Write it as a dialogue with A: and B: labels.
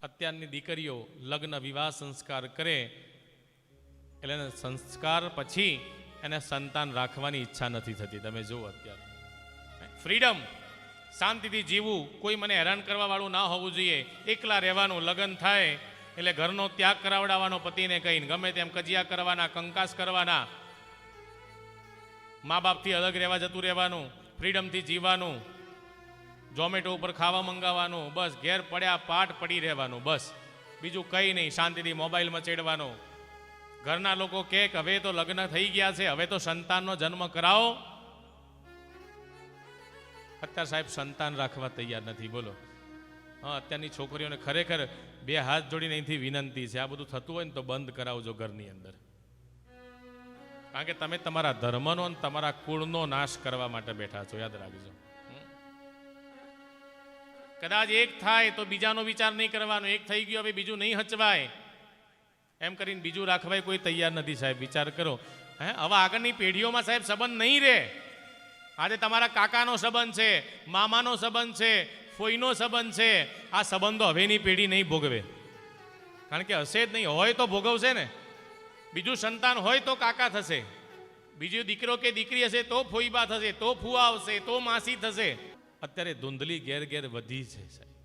A: અત્યારની દીકરીઓ લગ્ન વિવાહ સંસ્કાર કરે એટલે સંસ્કાર પછી એને સંતાન રાખવાની ઈચ્છા નથી થતી. તમે જુઓ અત્યારે ફ્રીડમ, શાંતિથી જીવવું, કોઈ મને હેરાન કરવા વાળું ના હોવું જોઈએ, એકલા રહેવાનું, લગ્ન થાય એટલે ઘરનો ત્યાગ કરાવડાવવાનો પતિને કહીને, ગમે તેમ કજિયા કરવાના, કંકાસ કરવાના, મા બાપથી અલગ રહેવા જતું રહેવાનું, ફ્રીડમથી જીવવાનું, ઝોમેટો ઉપર ખાવા મંગાવવાનું, બસ ઘેર પડ્યા પાટ પડી રહેવાનું, બસ બીજું કંઈ નહીં, શાંતિથી મોબાઈલ મચેડવાનો. ઘરના લોકો કહે કે હવે તો લગ્ન થઈ ગયા છે, હવે તો સંતાનનો જન્મ કરાવો. અત્યારે સાહેબ સંતાન રાખવા તૈયાર નથી. બોલો, હા, અત્યારની છોકરીઓને ખરેખર બે હાથ જોડીને અહીંથી વિનંતી છે, આ બધું થતું હોય ને તો બંધ કરાવજો ઘરની અંદર. કારણ કે તમે તમારા ધર્મનો અને તમારા કુળનો નાશ કરવા માટે બેઠા છો, યાદ રાખજો. કદાચ એક થાય તો બીજાનો વિચાર નહીં કરવાનો, એક થઈ ગયો હવે બીજું નહીં હચવાય એમ કરીને બીજું રાખવાય કોઈ તૈયાર નથી. સાહેબ વિચાર કરો, હે, હવે આગળની પેઢીઓમાં સાહેબ સંબંધ નહીં રહે. આજે તમારા કાકાનો સંબંધ છે, મામાનો સંબંધ છે, ફોઈનો સંબંધ છે, આ સંબંધો હવેની પેઢી નહીં ભોગવે. કારણ કે હશે જ નહીં, હોય તો ભોગવશે ને. બીજું સંતાન હોય તો કાકા થશે, બીજો દીકરો કે દીકરી હશે તો ફોઈબા થશે, તો ફુવા આવશે, તો માસી થશે. અત્યારે ધૂંધલી ઘેર ઘેર વધી છે સાહેબ.